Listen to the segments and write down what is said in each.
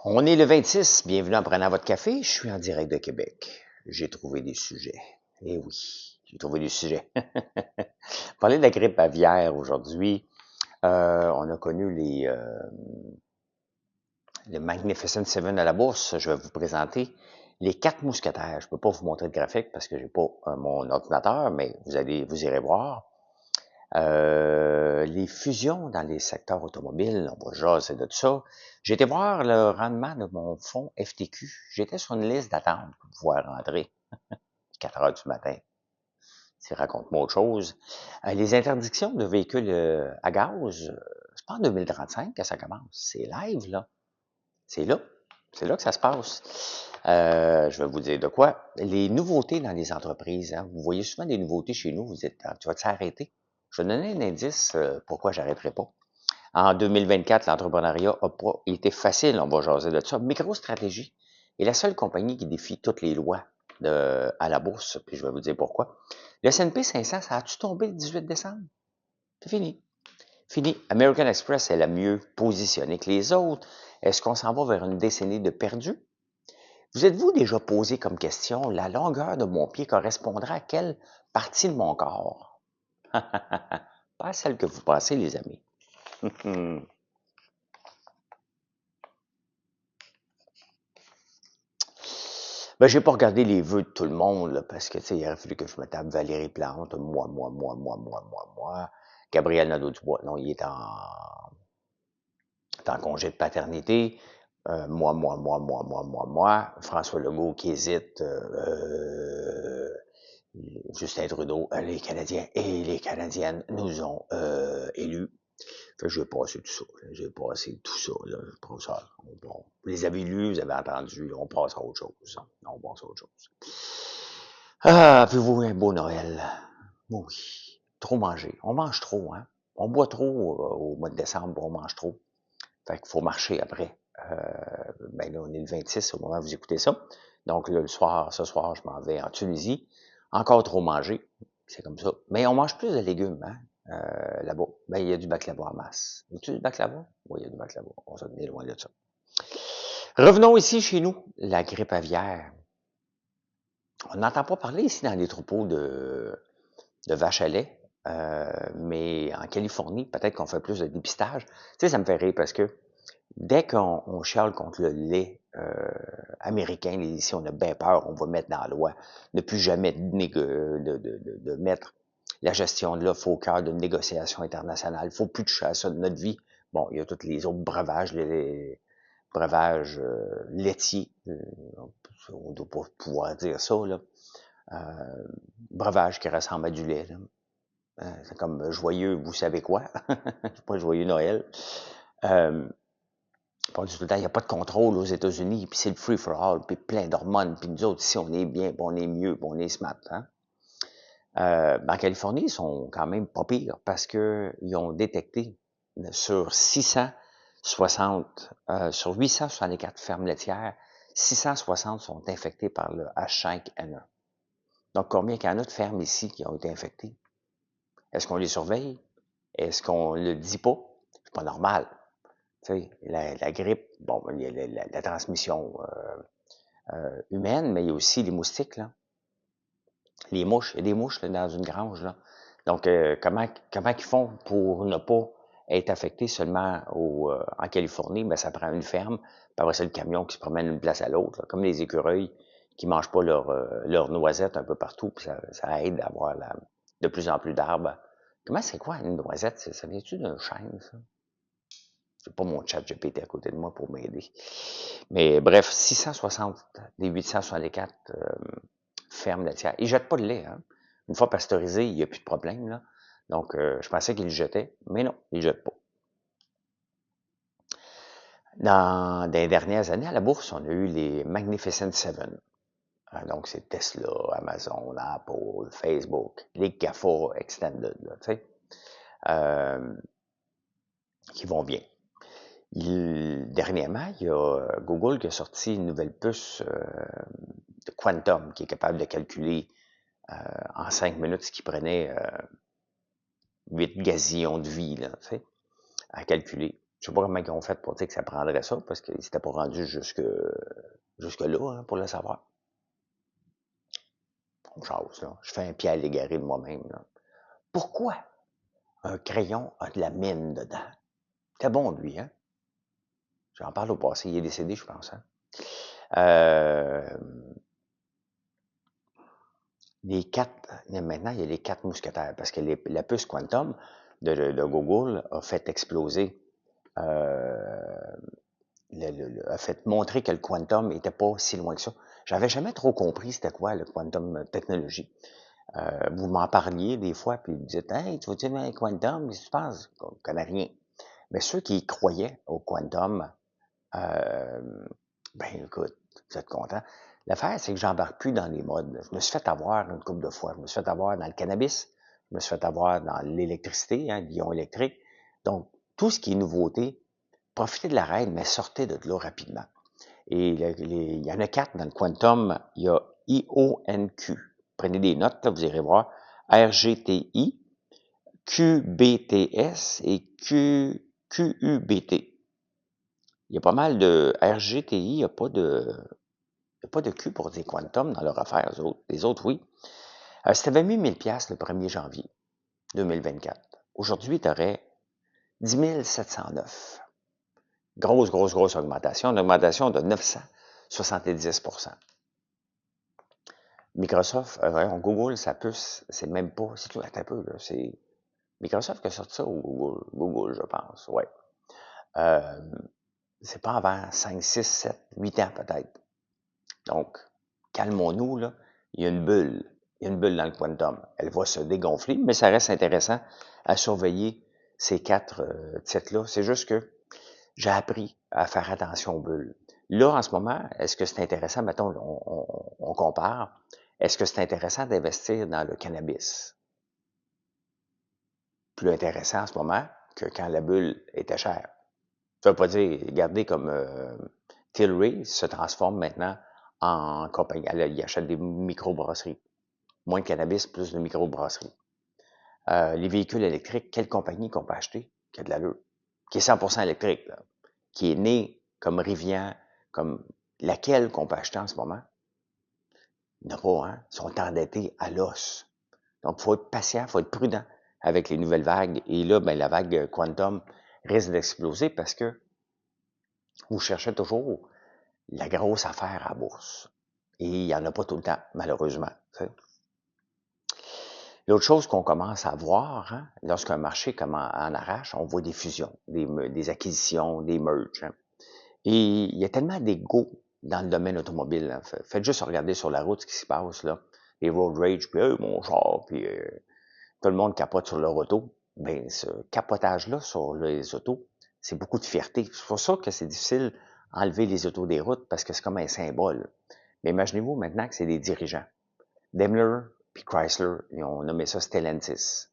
On est le 26, bienvenue en prenant votre café, je suis en direct de Québec. J'ai trouvé des sujets. Eh oui, j'ai trouvé des sujets. Parler de la grippe aviaire aujourd'hui, on a connu le Magnificent Seven à la bourse. Je vais vous présenter les 4 mousquetaires. Je ne peux pas vous montrer de graphique parce que j'ai pas mon ordinateur, mais vous irez voir. Les fusions dans les secteurs automobiles, on va jaser de tout ça. J'ai été voir le rendement de mon fonds FTQ. J'étais sur une liste d'attente pour pouvoir rentrer 4 heures du matin. Raconte-moi autre chose. Les interdictions de véhicules à gaz, c'est pas en 2035 que ça commence. C'est live, là. C'est là. C'est là que ça se passe. Je vais vous dire de quoi. Les nouveautés dans les entreprises. Hein. Vous voyez souvent des nouveautés chez nous. Vous dites, tu vas t'arrêter? Je vais donner un indice pourquoi j'arrêterai pas. En 2024, l'entrepreneuriat n'a pas été facile, on va jaser de ça. MicroStratégie est la seule compagnie qui défie toutes les lois à la bourse, puis je vais vous dire pourquoi. Le S&P 500, ça a-tu tombé le 18 décembre? C'est fini. Fini. American Express est la mieux positionnée que les autres. Est-ce qu'on s'en va vers une décennie de perdu? Vous êtes-vous déjà posé comme question, la longueur de mon pied correspondra à quelle partie de mon corps? Pas celle que vous pensez, les amis. Ben, j'ai pas regardé les vœux de tout le monde, là, parce que, tu sais, il aurait fallu que je me tape Valérie Plante, moi. Gabriel Nadeau-Dubois, non, il est en congé de paternité. Moi. François Legault qui hésite. Justin Trudeau, les Canadiens et les Canadiennes nous ont élus. Fait que j'ai passé tout ça. J'ai passé tout ça. Là. Bon, vous les avez lus, vous avez entendu. Là, on passe à autre chose. On passe à autre chose. Ah, avez-vous un beau Noël? Oui. Trop manger. On mange trop, hein? On boit trop au mois de décembre, on mange trop. Fait qu'il faut marcher après. Ben là, on est le 26 au moment où vous écoutez ça. Donc, là, ce soir, je m'en vais en Tunisie. Encore trop manger. C'est comme ça. Mais on mange plus de légumes, hein? Là-bas. Ben, il y a du baklava en masse. Y a-tu du baklava? Oui, il y a du baklava. On s'en est loin de ça. Revenons ici chez nous. La grippe aviaire. On n'entend pas parler ici dans les troupeaux de vaches à lait. Mais en Californie, peut-être qu'on fait plus de dépistage. Tu sais, ça me fait rire parce que dès qu'on chiale contre le lait américain, ici, on a bien peur, on va mettre dans la loi ne plus jamais de mettre la gestion de l'offre au cœur d'une négociation internationale. Il ne faut plus toucher à ça de notre vie. Bon, il y a tous les autres breuvages, les breuvages laitiers. On ne doit pas pouvoir dire ça, là. Breuvage qui ressemble à du lait. C'est comme joyeux, vous savez quoi? C'est pas joyeux Noël. Pas du tout, il n'y a pas de contrôle aux États-Unis, puis c'est le free for all, puis plein d'hormones, puis nous autres, ici, on est bien, puis on est mieux, puis on est smart. Hein? En Californie, ils sont quand même pas pires parce qu'ils ont détecté sur 864 fermes laitières, 660 sont infectées par le H5N1. Donc, combien qu'il y en a de fermes ici qui ont été infectées? Est-ce qu'on les surveille? Est-ce qu'on le dit pas? C'est pas normal. Tu sais, la grippe, bon, il y a la transmission humaine, mais il y a aussi les moustiques, là. Les mouches, il y a des mouches là, dans une grange, là. Donc, comment ils font pour ne pas être affectés seulement en Californie? Ben, ça prend une ferme, puis après c'est le camion qui se promène d'une place à l'autre, là, comme les écureuils qui mangent pas leurs noisettes un peu partout, puis ça aide à avoir de plus en plus d'arbres. Comment c'est quoi une noisette? Ça vient-tu d'un chêne, ça? C'est pas mon chat GPT à côté de moi pour m'aider. Mais bref, 660 des 864 fermes laitières. Ils jettent pas de lait. Hein? Une fois pasteurisé, il n'y a plus de problème. Là. Donc, je pensais qu'ils le jetaient, mais non, ils ne jettent pas. Dans les dernières années, à la bourse, on a eu les Magnificent Seven. Donc, c'est Tesla, Amazon, Apple, Facebook, les GAFA Extended, là, tu sais, qui vont bien. Dernièrement, il y a Google qui a sorti une nouvelle puce de Quantum qui est capable de calculer en 5 minutes ce qui prenait 8 gazillons de vie là, tu sais, à calculer. Je sais pas comment ils ont fait pour dire que ça prendrait ça, parce qu'ils s'étaient pas rendus jusque-là, hein, pour le savoir. On jase, là. Je fais un pied à l'égaré de moi-même, là. Pourquoi un crayon a de la mine dedans? C'était bon, lui, hein? J'en parle au passé. Il est décédé, je pense, hein? Maintenant, il y a les 4 mousquetaires, parce que la puce Quantum de Google a fait exploser, a fait montrer que le Quantum n'était pas si loin que ça. J'avais jamais trop compris c'était quoi le Quantum technologie. Vous m'en parliez des fois, puis vous dites, hey, tu vas-tu un Quantum? Qu'est-ce que tu penses? On ne connaît rien. Mais ceux qui y croyaient au Quantum, ben écoute, vous êtes content. L'affaire, c'est que j'embarque plus dans les modes. Je me suis fait avoir une couple de fois. Je me suis fait avoir dans le cannabis. Je me suis fait avoir dans l'électricité, hein, l'ion électrique. Donc, tout ce qui est nouveauté, profitez de la règle, mais sortez de là rapidement. Et il y en a 4 dans le quantum. Il y a IONQ. Prenez des notes, là, vous irez voir. RGTI, QBTS et QUBT. Il y a pas mal de RGTI, il n'y a pas de Q pour des quantum dans leur affaire, les autres, oui. Si tu avais mis 1000 $ le 1er janvier 2024, aujourd'hui, tu aurais 10 709. Grosse augmentation. Une augmentation de 970%. Microsoft, Google, ça puce, c'est même pas, c'est tout un peu, là, c'est Microsoft qui a sorti ça ou Google, je pense, ouais. C'est pas avant 5, 6, 7, 8 ans peut-être. Donc, calmons-nous, là. Il y a une bulle. Il y a une bulle dans le quantum. Elle va se dégonfler, mais ça reste intéressant à surveiller ces 4 titres-là. C'est juste que j'ai appris à faire attention aux bulles. Là, en ce moment, est-ce que c'est intéressant? Mettons, on compare. Est-ce que c'est intéressant d'investir dans le cannabis? Plus intéressant en ce moment que quand la bulle était chère. Ça veut pas dire, regardez comme Tilray se transforme maintenant en compagnie. Il achète des microbrasseries. Moins de cannabis, plus de microbrasseries. Les véhicules électriques, quelle compagnie qu'on peut acheter qui a de l'allure? Qui est 100% électrique, là, qui est née comme Rivian, comme laquelle qu'on peut acheter en ce moment? Il n'y en a pas, hein? Ils sont endettés à l'os. Donc, il faut être patient, il faut être prudent avec les nouvelles vagues. Et là, ben, la vague Quantum risque d'exploser parce que vous cherchez toujours la grosse affaire à la bourse. Et il n'y en a pas tout le temps, malheureusement. T'sais. L'autre chose qu'on commence à voir, hein, lorsqu'un marché en arrache, on voit des fusions, des acquisitions, des merges. Hein. Et il y a tellement d'ego dans le domaine automobile. Hein. Faites juste regarder sur la route ce qui se passe, là. Les road rage, puis mon char, puis tout le monde capote sur leur auto. Ben, ce capotage-là sur les autos, c'est beaucoup de fierté. C'est pour ça que c'est difficile d'enlever les autos des routes, parce que c'est comme un symbole. Mais imaginez-vous maintenant que c'est des dirigeants. Daimler puis Chrysler, ils ont nommé ça Stellantis.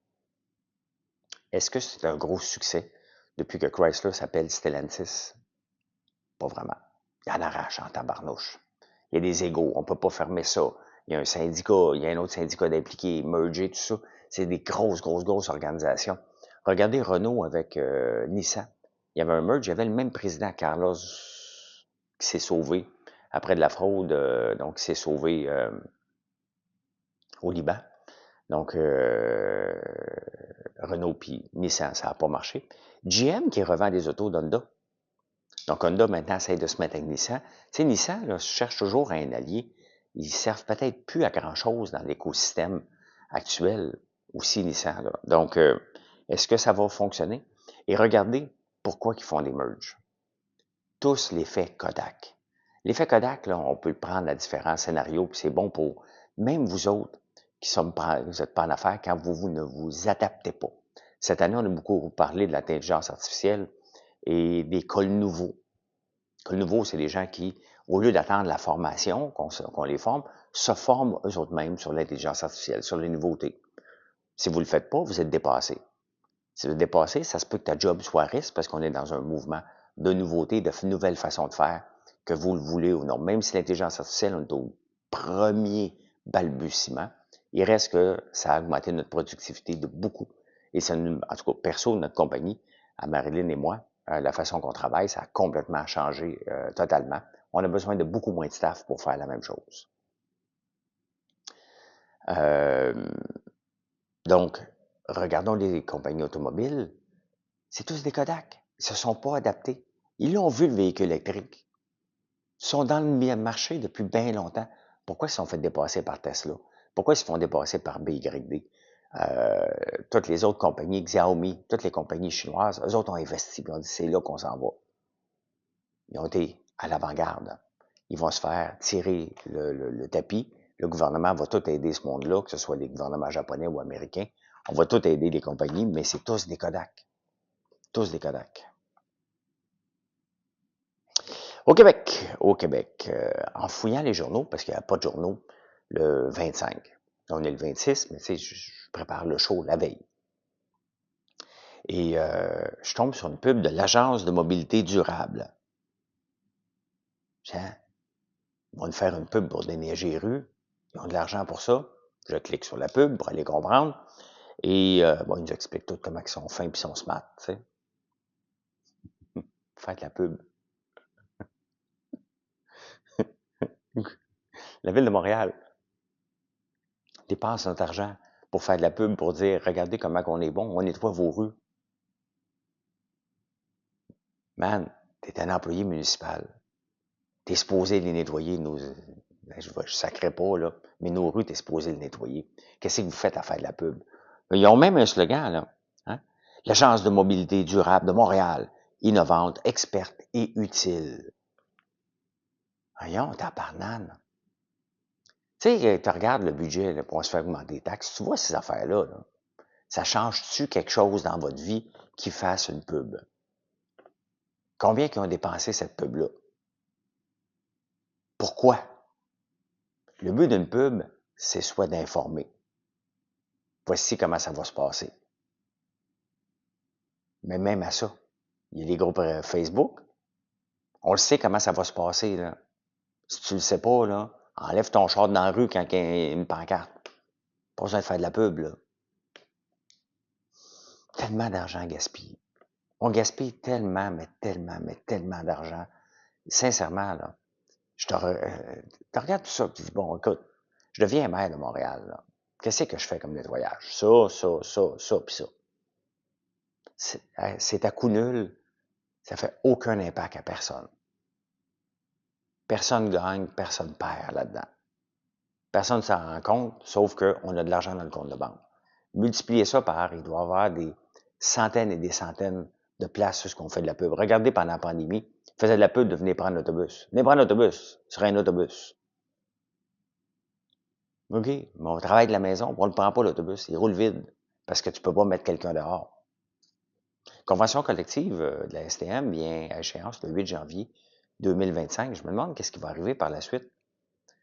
Est-ce que c'est un gros succès depuis que Chrysler s'appelle Stellantis? Pas vraiment. Il y en arrache en tabarnouche. Il y a des égos, on peut pas fermer ça. Il y a un syndicat, il y a un autre syndicat d'impliqués, merger, tout ça. C'est des grosses organisations. Regardez Renault avec Nissan. Il y avait un merge, il y avait le même président, Carlos, qui s'est sauvé après de la fraude, donc il s'est sauvé au Liban. Donc, Renault puis Nissan, ça n'a pas marché. GM qui revend des autos d'Honda. Donc, Honda, maintenant, essaie de se mettre avec Nissan. Tu sais, Nissan, là, cherche toujours un allié. Ils servent peut-être plus à grand-chose dans l'écosystème actuel, aussi Nissan. Là. Donc, est-ce que ça va fonctionner? Et regardez pourquoi ils font des merges. Tous l'effet Kodak. L'effet Kodak, là, on peut le prendre à différents scénarios, puis c'est bon pour même vous autres vous n'êtes pas en affaires quand vous ne vous adaptez pas. Cette année, on a beaucoup parlé de l'intelligence artificielle et des cols nouveaux. Cols nouveaux, c'est des gens qui, au lieu d'attendre la formation, qu'on les forme, se forment eux-mêmes sur l'intelligence artificielle, sur les nouveautés. Si vous ne le faites pas, vous êtes dépassé. Si vous êtes dépassé, ça se peut que ta job soit à risque parce qu'on est dans un mouvement de nouveautés, de nouvelles façons de faire, que vous le voulez ou non. Même si l'intelligence artificielle, on est au premier balbutiement, il reste que ça a augmenté notre productivité de beaucoup. Et ça, en tout cas, perso, notre compagnie, à Marilyn et moi, la façon qu'on travaille, ça a complètement changé totalement. On a besoin de beaucoup moins de staff pour faire la même chose. Donc, regardons les compagnies automobiles, c'est tous des Kodak. Ils ne se sont pas adaptés. Ils ont vu le véhicule électrique. Ils sont dans le marché depuis bien longtemps. Pourquoi ils se sont fait dépasser par Tesla? Pourquoi ils se font dépasser par BYD? Toutes les autres compagnies, Xiaomi, toutes les compagnies chinoises, eux autres ont investi. Ils ont dit, c'est là qu'on s'en va. Ils ont été à l'avant-garde. Ils vont se faire tirer le tapis. Le gouvernement va tout aider ce monde-là, que ce soit les gouvernements japonais ou américains. On va tout aider les compagnies, mais c'est tous des Kodak. Tous des Kodak. Au Québec, en fouillant les journaux, parce qu'il n'y a pas de journaux le 25. On est le 26, mais tu sais, je prépare le show la veille. Et je tombe sur une pub de l'Agence de mobilité durable. Tiens, ils vont nous faire une pub pour déneiger les rues. Ils ont de l'argent pour ça. Je clique sur la pub pour aller comprendre. Et ils nous expliquent tout comment ils sont fins et ils sont smart, tu sais. Faites la pub. La Ville de Montréal dépense notre argent pour faire de la pub, pour dire, regardez comment on est bon, on nettoie vos rues. Man, t'es un employé municipal. T'es supposé les nettoyer, je sacrais pas, là, mais nos rues, t'es supposé les nettoyer. Qu'est-ce que vous faites à faire de la pub? Ils ont même un slogan, là. Hein? L'Agence de mobilité durable de Montréal, innovante, experte et utile. Voyons, tabarnane. Tu sais, tu regardes le budget là, pour se faire augmenter les taxes, tu vois ces affaires-là, là. Ça change-tu quelque chose dans votre vie qui fasse une pub? Combien qui ont dépensé cette pub-là? Pourquoi? Le but d'une pub, c'est soit d'informer. Voici comment ça va se passer. Mais même à ça, il y a les groupes Facebook. On le sait comment ça va se passer, là. Si tu le sais pas, là, enlève ton char dans la rue quand il y a une pancarte. Pas besoin de faire de la pub, là. Tellement d'argent gaspillé. On gaspille tellement, mais tellement d'argent. Sincèrement, là, tu regardes tout ça, tu dis, bon, écoute, je deviens maire de Montréal, là. Qu'est-ce que je fais comme nettoyage? Ça, puis ça. C'est à coup nul. Ça fait aucun impact à personne. Personne gagne, personne perd là-dedans. Personne ne s'en rend compte, sauf qu'on a de l'argent dans le compte de banque. Multipliez ça par, il doit y avoir des centaines et des centaines de places où on fait de la pub. Regardez pendant la pandémie, on faisait de la pub de venir prendre l'autobus. Venez prendre l'autobus, sur un autobus. OK, mais on travaille de la maison, on ne le prend pas l'autobus, il roule vide, parce que tu ne peux pas mettre quelqu'un dehors. Convention collective de la STM vient à échéance le 8 janvier 2025. Je me demande qu'est-ce qui va arriver par la suite.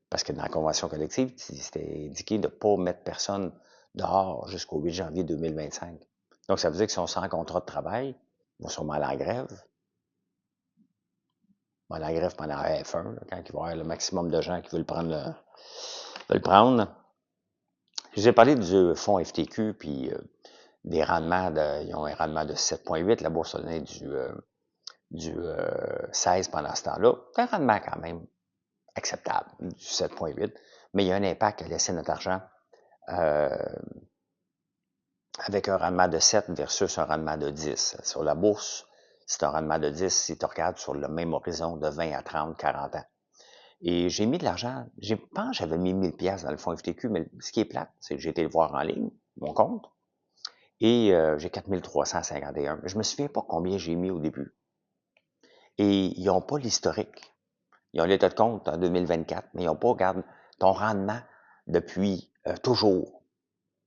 Parce que dans la convention collective, c'était indiqué de ne pas mettre personne dehors jusqu'au 8 janvier 2025. Donc, ça veut dire qu'ils sont sans contrat de travail, ils vont sûrement aller en grève. Ils vont aller en grève pendant la F1, là, quand il va y avoir le maximum de gens qui veulent le prendre. Je vous ai parlé du fonds FTQ, puis des rendements, ils ont un rendement de 7,8, la bourse a donné du 16 pendant ce temps-là. C'est un rendement quand même acceptable, du 7,8, mais il y a un impact à laisser notre argent avec un rendement de 7 versus un rendement de 10. Sur la bourse, c'est un rendement de 10 si tu regardes sur le même horizon de 20 à 30, 40 ans. Et j'ai mis de l'argent, je pense que j'avais mis 1000 pièces dans le fonds FTQ, mais ce qui est plate, c'est que j'ai été le voir en ligne, mon compte, et j'ai 4351. Je me souviens pas combien j'ai mis au début. Et ils n'ont pas l'historique. Ils ont l'état de compte en 2024, mais ils n'ont pas, regarde, ton rendement depuis toujours.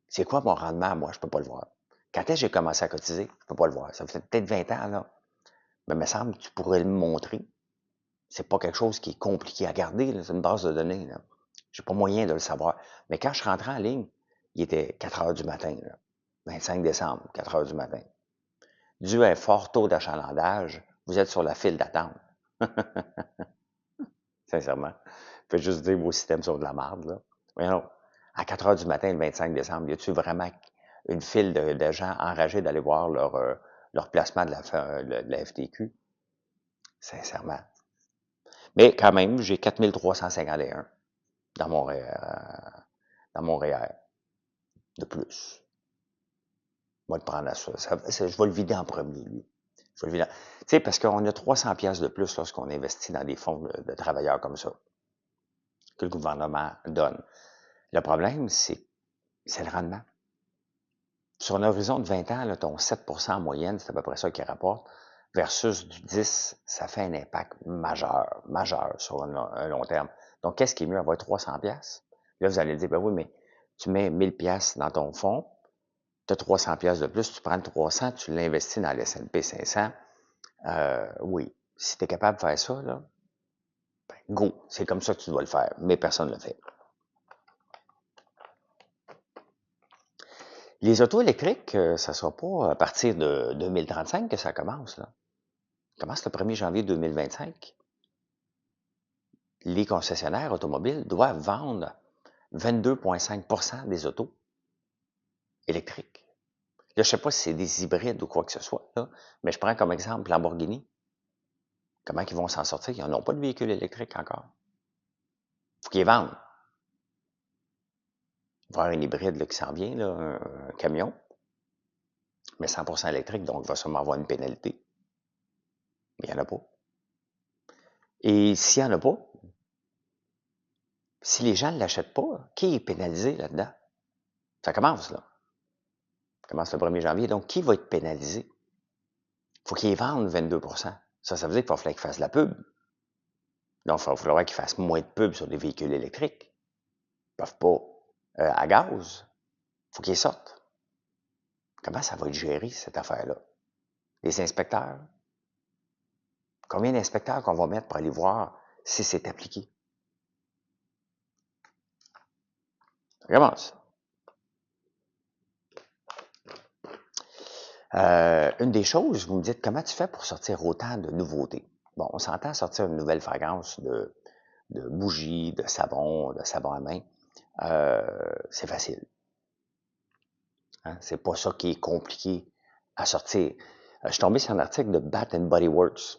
C'est quoi mon rendement, moi? Je peux pas le voir. Quand est-ce que j'ai commencé à cotiser? Je peux pas le voir. Ça fait peut-être 20 ans, là. Mais il me semble que tu pourrais le montrer. C'est pas quelque chose qui est compliqué à garder, là. C'est une base de données, là. J'ai pas moyen de le savoir. Mais quand je rentrais en ligne, il était 4 heures du matin, là. 25 décembre, 4 heures du matin. Dû à un fort taux d'achalandage, vous êtes sur la file d'attente. Sincèrement. Faites juste dire vos systèmes sont de la merde, là. Voyons, à 4 heures du matin, le 25 décembre, y a-tu vraiment une file de gens enragés d'aller voir le replacement de la FTQ, sincèrement. Mais quand même, j'ai 4351 dans mon REER de plus. Je vais le prendre à ça. Je vais le vider en premier, lui. Je vais le vider. Tu sais, parce qu'on a 300 pièces de plus lorsqu'on investit dans des fonds de travailleurs comme ça, que le gouvernement donne. Le problème, c'est le rendement. Sur un horizon de 20 ans, là, ton 7 en moyenne, c'est à peu près ça qui rapporte, versus du 10, ça fait un impact majeur sur un long terme. Donc, qu'est-ce qui est mieux, avoir 300 pièces? Là, vous allez dire, ben oui, mais tu mets 1000 pièces dans ton fonds, tu as 300 pièces de plus, tu prends 300, tu l'investis dans le S&P 500. Oui, si tu es capable de faire ça, là, ben, go, c'est comme ça que tu dois le faire, mais personne ne le fait. Les autos électriques, ça ne sera pas à partir de 2035 que ça commence, là. Ça commence le 1er janvier 2025. Les concessionnaires automobiles doivent vendre 22,5 des autos électriques. Là, je ne sais pas si c'est des hybrides ou quoi que ce soit, là, mais je prends comme exemple Lamborghini. Comment ils vont s'en sortir? Ils n'ont pas de véhicule électrique encore. Il faut qu'ils vendent. Il va y avoir un hybride là, qui s'en vient, là, un camion, mais 100% électrique, donc il va sûrement avoir une pénalité. Mais il n'y en a pas. Et s'il n'y en a pas, si les gens ne l'achètent pas, qui est pénalisé là-dedans? Ça commence, là. Ça commence le 1er janvier, donc qui va être pénalisé? Il faut qu'ils vendent 22%. Ça veut dire qu'il va falloir qu'ils fassent de la pub. Donc, il va falloir qu'ils fassent moins de pub sur des véhicules électriques. Ils ne peuvent pas. À gaz, il faut qu'ils sortent. Comment ça va être géré, cette affaire-là? Les inspecteurs? Combien d'inspecteurs qu'on va mettre pour aller voir si c'est appliqué? Ça commence. Une des choses, vous me dites, comment tu fais pour sortir autant de nouveautés? Bon, on s'entend sortir une nouvelle fragrance de bougies, de savon à main. C'est facile. Hein? C'est pas ça qui est compliqué à sortir. Je suis tombé sur un article de Bath Body Works.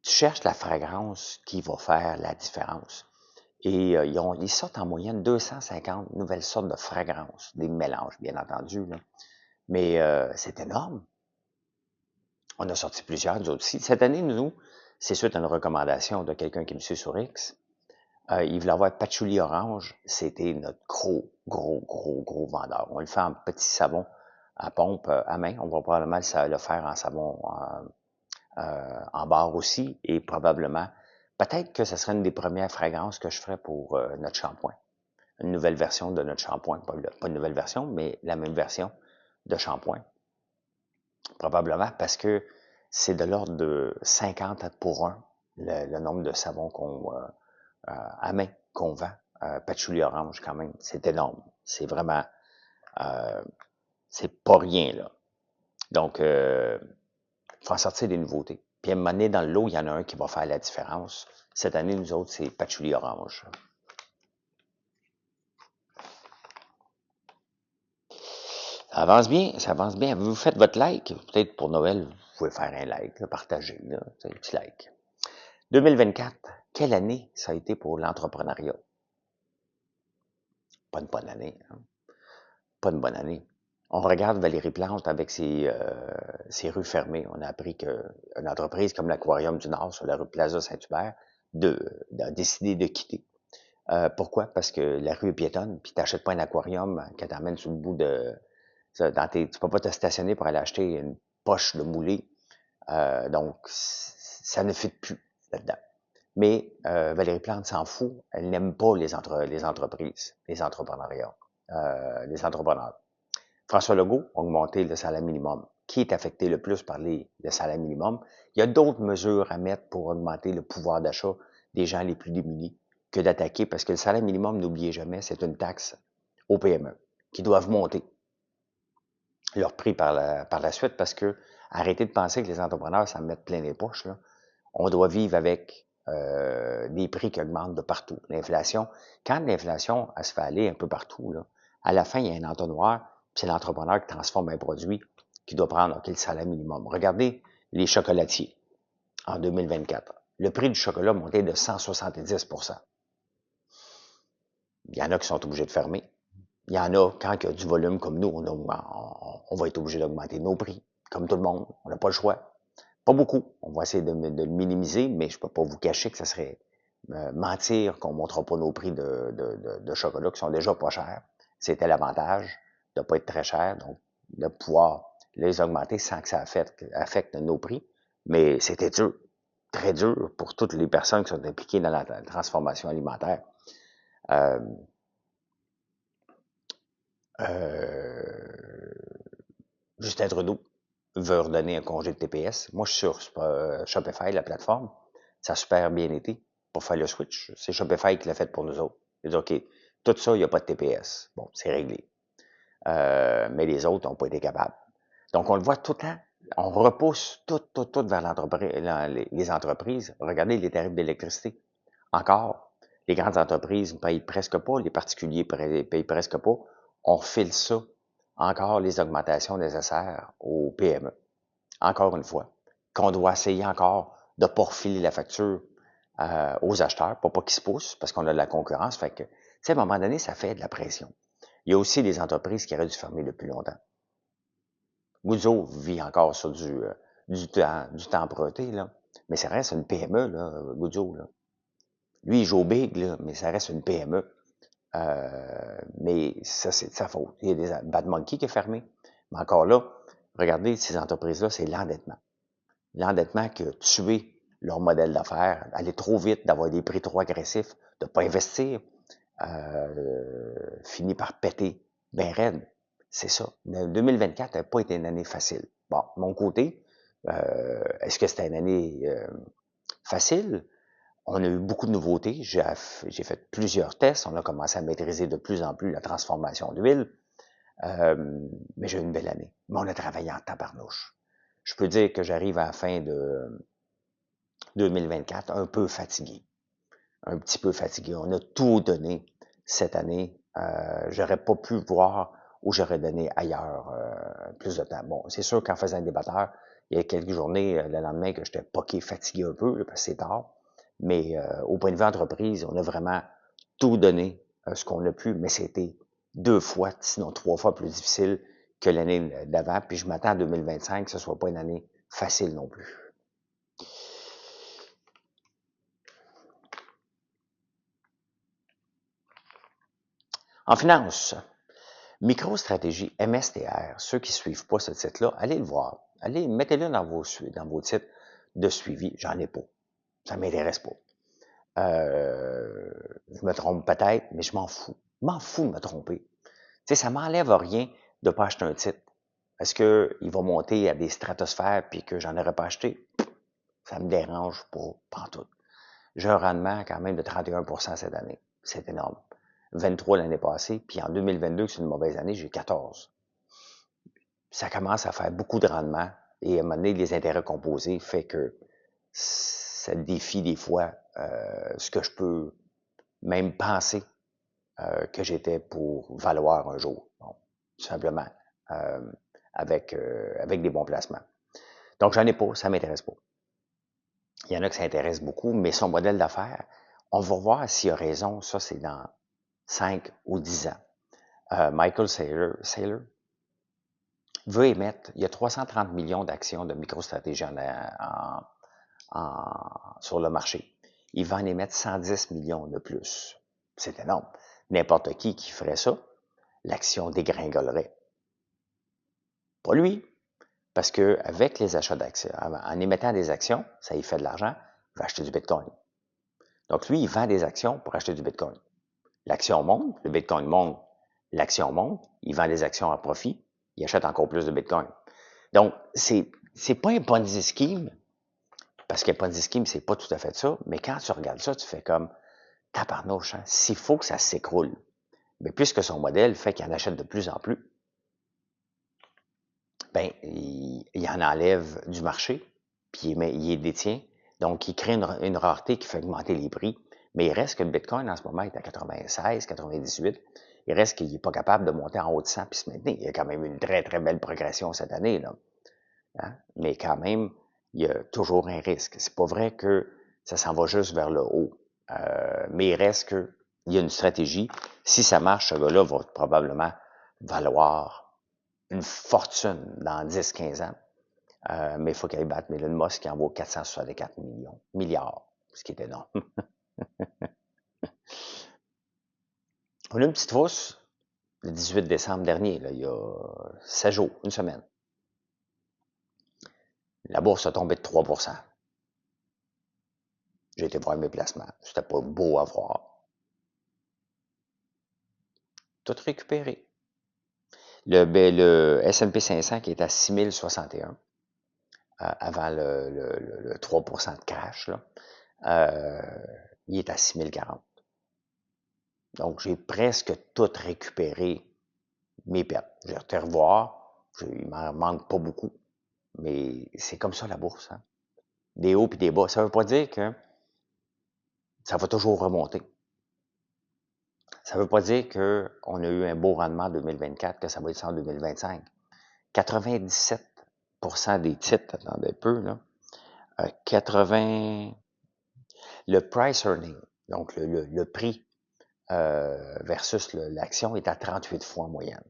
Tu cherches la fragrance qui va faire la différence. Et ils sortent en moyenne 250 nouvelles sortes de fragrances, des mélanges, bien entendu. Là. Mais c'est énorme. On a sorti plusieurs, nous aussi. Cette année, nous, c'est suite à une recommandation de quelqu'un qui me suit sur X. Il voulait avoir patchouli orange. C'était notre gros vendeur. On le fait en petit savon à pompe à main. On va probablement le faire en savon en barre aussi. Et probablement, peut-être que ce serait une des premières fragrances que je ferais pour notre shampoing. Une nouvelle version de notre shampoing. Pas une nouvelle version, mais la même version de shampoing. Probablement parce que c'est de l'ordre de 50 pour 1, le nombre de savons à main qu'on vend. Patchouli orange, quand même, c'est énorme. C'est vraiment, c'est pas rien, là. Donc, il faut en sortir des nouveautés. Puis, à un moment donné, dans le lot, il y en a un qui va faire la différence. Cette année, nous autres, c'est patchouli orange. Ça avance bien. Vous faites votre like. Peut-être pour Noël, vous pouvez faire un like, là, partager, là, un petit like. 2024, quelle année ça a été pour l'entrepreneuriat? Pas une bonne année. Hein? Pas une bonne année. On regarde Valérie Plante avec ses rues fermées. On a appris qu'une entreprise comme l'Aquarium du Nord sur la rue Plaza Saint-Hubert a décidé de quitter. Pourquoi? Parce que la rue est piétonne, puis tu n'achètes pas un aquarium qui t'emmène sur le bout de... Tu ne peux pas te stationner pour aller acheter une poche de moulée. Donc, ça ne fit plus là-dedans. Mais Valérie Plante s'en fout. Elle n'aime pas les entreprises, les entrepreneuriats, les entrepreneurs. François Legault a augmenté le salaire minimum. Qui est affecté le plus par le salaire minimum? Il y a d'autres mesures à mettre pour augmenter le pouvoir d'achat des gens les plus démunis que d'attaquer, parce que le salaire minimum, n'oubliez jamais, c'est une taxe aux PME qui doivent monter leur prix par la suite, parce que arrêtez de penser que les entrepreneurs s'en mettent plein les poches. Là. On doit vivre avec des prix qui augmentent de partout. L'inflation, quand l'inflation elle se fait aller un peu partout, là, à la fin, il y a un entonnoir, puis c'est l'entrepreneur qui transforme un produit qui doit prendre le salaire minimum. Regardez les chocolatiers en 2024. Le prix du chocolat a monté de 170 %. Il y en a qui sont obligés de fermer. Il y en a, quand il y a du volume comme nous, on va être obligé d'augmenter nos prix, comme tout le monde. On n'a pas le choix. Pas beaucoup. On va essayer de le minimiser, mais je ne peux pas vous cacher que ce serait mentir qu'on ne montrera pas nos prix de chocolat qui sont déjà pas chers. C'était l'avantage de ne pas être très cher, donc de pouvoir les augmenter sans que ça affecte nos prix. Mais c'était dur, très dur pour toutes les personnes qui sont impliquées dans la transformation alimentaire. Justin Trudeau veut redonner un congé de TPS. Moi, je suis sur Shopify, la plateforme. Ça a super bien été pour faire le switch. C'est Shopify qui l'a fait pour nous autres. Il dit, OK, tout ça, il n'y a pas de TPS. Bon, c'est réglé. Mais les autres n'ont pas été capables. Donc, on le voit tout le temps. On repousse tout vers les entreprises. Regardez les tarifs d'électricité. Encore, les grandes entreprises ne payent presque pas, les particuliers ne payent presque pas. On refile ça. Encore les augmentations nécessaires aux PME. Encore une fois, qu'on doit essayer encore de ne pas refiler la facture aux acheteurs pour pas qu'ils se poussent, parce qu'on a de la concurrence. Fait que, tu sais, à un moment donné, ça fait de la pression. Il y a aussi des entreprises qui auraient dû fermer depuis longtemps. Guzzo vit encore sur du temps emprunté, là. Mais ça reste une PME, là, Guzzo, là. Lui, il joue au big, là, mais ça reste une PME. Mais ça, c'est de sa faute. Il y a des Bad Monkey qui est fermé. Mais encore là, regardez, ces entreprises-là, c'est l'endettement. L'endettement qui a tué leur modèle d'affaires, aller trop vite, d'avoir des prix trop agressifs, de ne pas investir, finit par péter bien raide. C'est ça. 2024 n'a pas été une année facile. Bon, de mon côté, est-ce que c'était une année facile? On a eu beaucoup de nouveautés. J'ai fait plusieurs tests. On a commencé à maîtriser de plus en plus la transformation d'huile. Mais j'ai eu une belle année. Mais on a travaillé en tabarnouche. Je peux dire que j'arrive à la fin de 2024 un peu fatigué. Un petit peu fatigué. On a tout donné cette année. J'aurais pas pu voir où j'aurais donné ailleurs plus de temps. Bon, c'est sûr qu'en faisant un débatteur, il y a quelques journées, le lendemain, que j'étais poqué, fatigué un peu, parce que c'est tard. Mais au point de vue entreprise, on a vraiment tout donné ce qu'on a pu, mais c'était 2 fois, sinon 3 fois plus difficile que l'année d'avant. Puis je m'attends à 2025 que ce soit pas une année facile non plus. En finance, MicroStratégie, MSTR, ceux qui ne suivent pas ce titre-là, allez le voir. Allez, mettez-le dans vos titres de suivi. J'en ai pas. Ça m'intéresse pas. Je me trompe peut-être, mais je m'en fous. Je m'en fous de me tromper. Tu sais, ça m'enlève rien de ne pas acheter un titre. Est-ce qu'il va monter à des stratosphères puis que j'en aurais pas acheté? Ça me dérange pas, pantoute. J'ai un rendement quand même de 31 % cette année. C'est énorme. 23 l'année passée, puis en 2022, c'est une mauvaise année, j'ai 14. Ça commence à faire beaucoup de rendement et à un moment donné, les intérêts composés fait que ça défie des fois ce que je peux même penser que j'étais pour valoir un jour. Bon, tout simplement, avec des bons placements. Donc, j'en ai pas, ça m'intéresse pas. Il y en a qui s'intéressent beaucoup, mais son modèle d'affaires, on va voir s'il a raison. Ça, c'est dans 5 ou 10 ans. Michael Saylor veut émettre, il y a 330 millions d'actions de MicroStratégie sur le marché. Il va en émettre 110 millions de plus. C'est énorme. N'importe qui ferait ça, l'action dégringolerait. Pas lui, parce que avec les achats d'actions, en émettant des actions, ça y fait de l'argent, il va acheter du Bitcoin. Donc lui, il vend des actions pour acheter du Bitcoin. L'action monte, le Bitcoin monte, l'action monte, il vend des actions à profit, il achète encore plus de Bitcoin. Donc, c'est pas un Ponzi scheme, parce qu'un Ponzi scheme, c'est pas tout à fait ça, mais quand tu regardes ça, tu fais comme, tabarnouche, hein, s'il faut que ça s'écroule. Mais puisque son modèle fait qu'il en achète de plus en plus, ben, il en enlève du marché, puis il les détient. Donc, il crée une rareté qui fait augmenter les prix. Mais il reste que le Bitcoin, en ce moment, est à 96, 98. Il reste qu'il n'est pas capable de monter en haut de 100 puis se maintenir. Il y a quand même une très, très belle progression cette année, là. Hein? Mais quand même, il y a toujours un risque. C'est pas vrai que ça s'en va juste vers le haut. Mais il reste qu'il y a une stratégie. Si ça marche, ce gars-là va probablement valoir une fortune dans 10-15 ans. Mais il faut qu'il aille battre Elon Musk qui en vaut 464 milliards, ce qui est énorme. On a une petite fausse le 18 décembre dernier, là, il y a 7 jours, une semaine. La bourse a tombé de 3%. J'ai été voir mes placements. C'était pas beau à voir. Tout récupéré. Le S&P 500 qui est à 6061 avant le 3% de crash, là, il est à 6040. Donc, j'ai presque tout récupéré mes pertes. J'ai été revoir. Il m'en manque pas beaucoup. Mais c'est comme ça la bourse. Hein? Des hauts et des bas. Ça veut pas dire que ça va toujours remonter. Ça veut pas dire qu'on a eu un beau rendement en 2024, que ça va être ça en 2025. 97% des titres, attendez un peu, là, 80, le price earning, donc le prix versus l'action est à 38 fois en moyenne.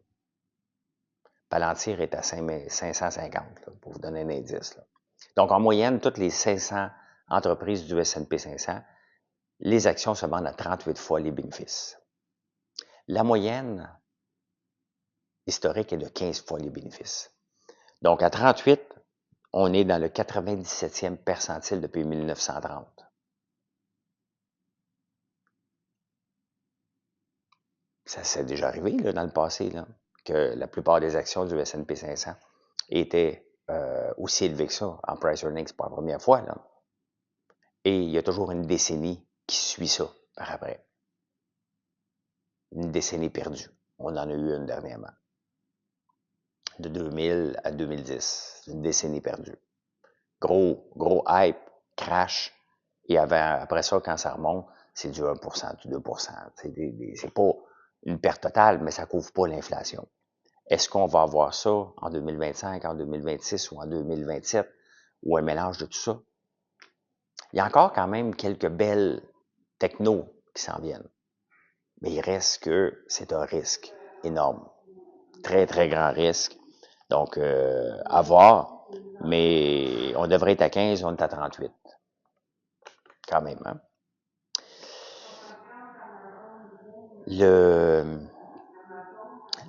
Palantir est à 550, là, pour vous donner un indice. Là. Donc, en moyenne, toutes les 500 entreprises du S&P 500, les actions se vendent à 38 fois les bénéfices. La moyenne historique est de 15 fois les bénéfices. Donc, à 38, on est dans le 97e percentile depuis 1930. Ça s'est déjà arrivé là, dans le passé, là, que la plupart des actions du S&P 500 étaient aussi élevées que ça en price earnings pour la première fois. Là. Et il y a toujours une décennie qui suit ça par après. Une décennie perdue. On en a eu une dernièrement. De 2000 à 2010. Une décennie perdue. Gros hype, crash. Et après ça, quand ça remonte, c'est du 1%, du 2%. C'est pas une perte totale, mais ça ne couvre pas l'inflation. Est-ce qu'on va avoir ça en 2025, en 2026 ou en 2027, ou un mélange de tout ça? Il y a encore quand même quelques belles technos qui s'en viennent. Mais il reste que c'est un risque énorme. Très, très grand risque. Donc, à voir. Mais on devrait être à 15, on est à 38. Quand même, hein?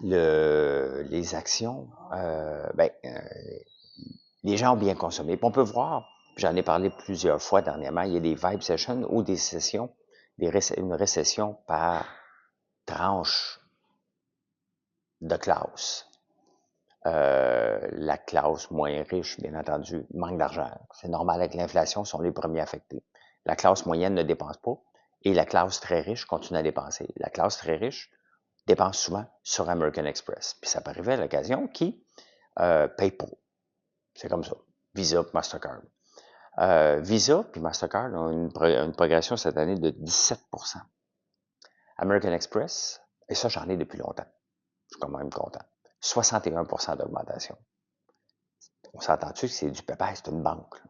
Les actions, les gens ont bien consommé. Puis on peut voir, j'en ai parlé plusieurs fois dernièrement, il y a des vibe sessions ou des sessions, une récession par tranche de classe. La classe moins riche, bien entendu, manque d'argent. C'est normal avec l'inflation, sont les premiers affectés. La classe moyenne ne dépense pas et la classe très riche continue à dépenser. La classe très riche dépense souvent sur American Express. Puis ça peut arriver à l'occasion qui paye pas. C'est comme ça. Visa et Mastercard. Visa puis Mastercard ont une progression cette année de 17%. American Express, et ça j'en ai depuis longtemps. Je suis quand même content. 61% d'augmentation. On s'entend-tu que c'est du pépère, c'est une banque. Là.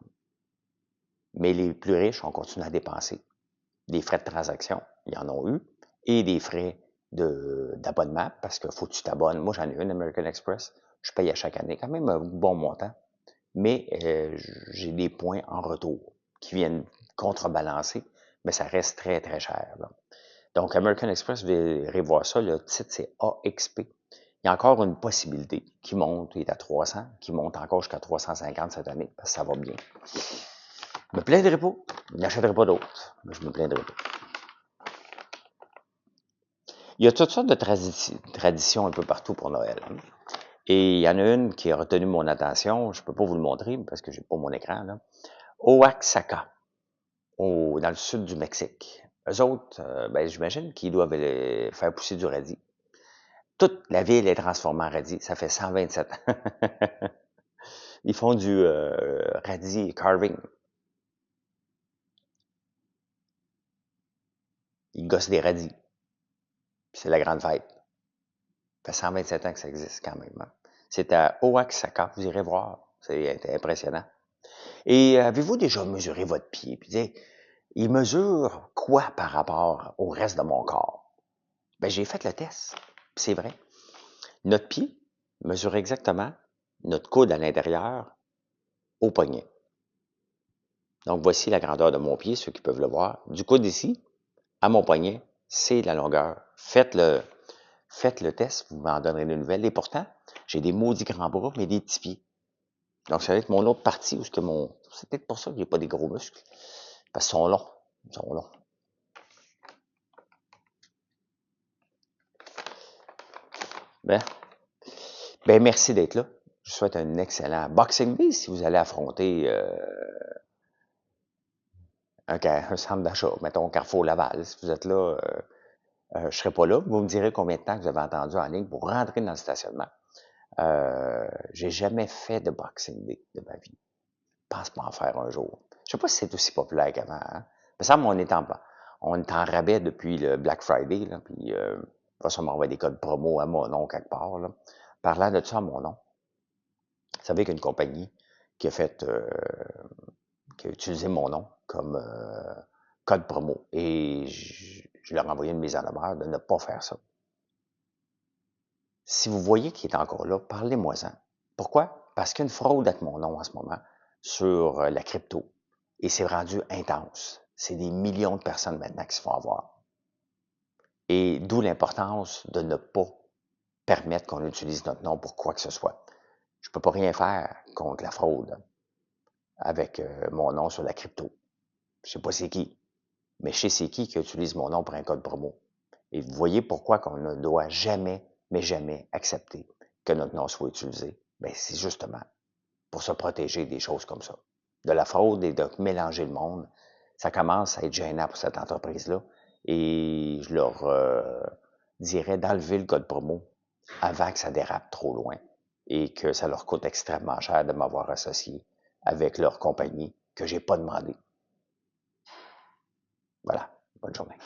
Mais les plus riches, on continue à dépenser. Des frais de transaction, ils en ont eu, et des frais d'abonnement, parce qu'il faut que tu t'abonnes. Moi, j'en ai une American Express. Je paye à chaque année quand même un bon montant. Mais j'ai des points en retour qui viennent contrebalancer, mais ça reste très, très cher. Là. Donc, American Express, vous verrez voir ça, le titre, c'est AXP. Il y a encore une possibilité qui monte, il est à 300, qui monte encore jusqu'à 350 cette année, parce que ça va bien. Je me plaindrai pas, je n'achèterai pas d'autres, mais je me plaindrai pas. Il y a toutes sortes de traditions un peu partout pour Noël. Hein. Et il y en a une qui a retenu mon attention, je ne peux pas vous le montrer parce que j'ai pas mon écran, là. Oaxaca, dans le sud du Mexique. Eux autres, j'imagine qu'ils doivent faire pousser du radis. Toute la ville est transformée en radis. Ça fait 127 ans. Ils font du radis carving. Ils gossent des radis. C'est la grande fête. Ça fait 127 ans que ça existe quand même. Hein. C'est à Oaxaca, vous irez voir. C'est impressionnant. Et avez-vous déjà mesuré votre pied? Puis il mesure quoi par rapport au reste de mon corps? Ben, j'ai fait le test. C'est vrai. Notre pied mesure exactement notre coude à l'intérieur au poignet. Donc, voici la grandeur de mon pied, ceux qui peuvent le voir. Du coude ici à mon poignet, c'est la longueur. Faites le test, vous m'en donnerez des nouvelles. Et pourtant, j'ai des maudits grands bras, mais des petits pieds. Donc, ça va être mon autre partie où c'est peut-être pour ça que j'ai pas des gros muscles. Parce qu'ils sont longs. Ils sont longs. Ben, merci d'être là. Je vous souhaite un excellent Boxing Day si vous allez affronter un centre d'achat, mettons Carrefour Laval. Si vous êtes là, je ne serai pas là. Vous me direz combien de temps que vous avez entendu en ligne pour rentrer dans le stationnement. J'ai jamais fait de Boxing Day de ma vie. Je pense pas en faire un jour. Je sais pas si c'est aussi populaire qu'avant. Hein? Il me semble qu'on est en rabais depuis le Black Friday, là, puis va sûrement envoyer des codes promo à mon nom quelque part. Là. Parlant de ça à mon nom, vous savez qu'il y a une compagnie qui a utilisé mon nom comme code promo. Et je leur ai envoyé une mise en demeure de ne pas faire ça. Si vous voyez qu'il est encore là, parlez-moi-en. Pourquoi? Parce qu'il y a une fraude avec mon nom en ce moment sur la crypto. Et c'est rendu intense. C'est des millions de personnes maintenant qui se font avoir. Et d'où l'importance de ne pas permettre qu'on utilise notre nom pour quoi que ce soit. Je ne peux pas rien faire contre la fraude avec mon nom sur la crypto. Je ne sais pas c'est qui, mais je sais c'est qui utilise mon nom pour un code promo. Et vous voyez pourquoi qu'on ne doit jamais, mais jamais accepter que notre nom soit utilisé. Bien, c'est justement pour se protéger des choses comme ça. De la fraude et de mélanger le monde. Ça commence à être gênant pour cette entreprise-là. Et je leur dirais d'enlever le code promo avant que ça dérape trop loin et que ça leur coûte extrêmement cher de m'avoir associé avec leur compagnie que j'ai pas demandé. Voilà. Bonne journée.